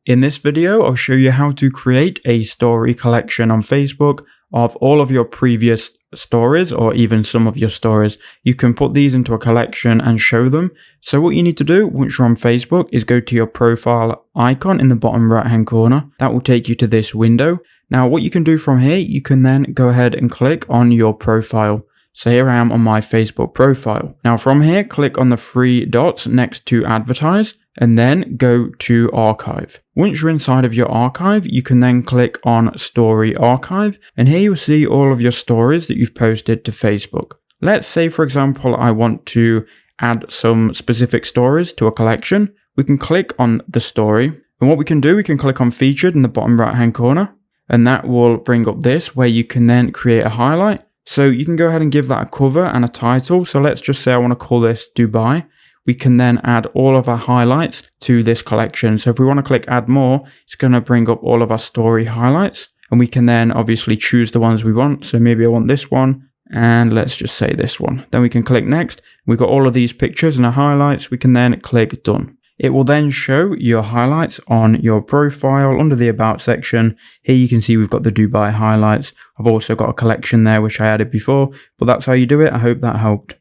In this video, I'll show you how to create a story collection on Facebook of all of your previous stories or even some of your stories. You can put these into a collection and show them. So what you need to do once you're on Facebook is go to your profile icon in the bottom right hand corner. That will take you to this window. Now what you can do from here, you can then go ahead and click on your profile. So here I am on my Facebook profile. Now from here, click on the three dots next to advertise and then go to archive. Once you're inside of your archive, you can then click on story archive, and here you'll see all of your stories that you've posted to Facebook. Let's say, for example, I want to add some specific stories to a collection. We can click on the story, and what we can do, we can click on featured in the bottom right hand corner, and that will bring up this where you can then create a highlight. So you can go ahead and give that a cover and a title. So let's just say I want to call this Dubai. We can then add all of our highlights to this collection. So if we want to click add more, it's going to bring up all of our story highlights, and we can then obviously choose the ones we want. So maybe I want this one, and let's just say this one. Then we can click next. We've got all of these pictures and our highlights. We can then click done. It will then show your highlights on your profile under the about section. Here you can see we've got the Dubai highlights. I've also got a collection there which I added before, but that's how you do it. I hope that helped.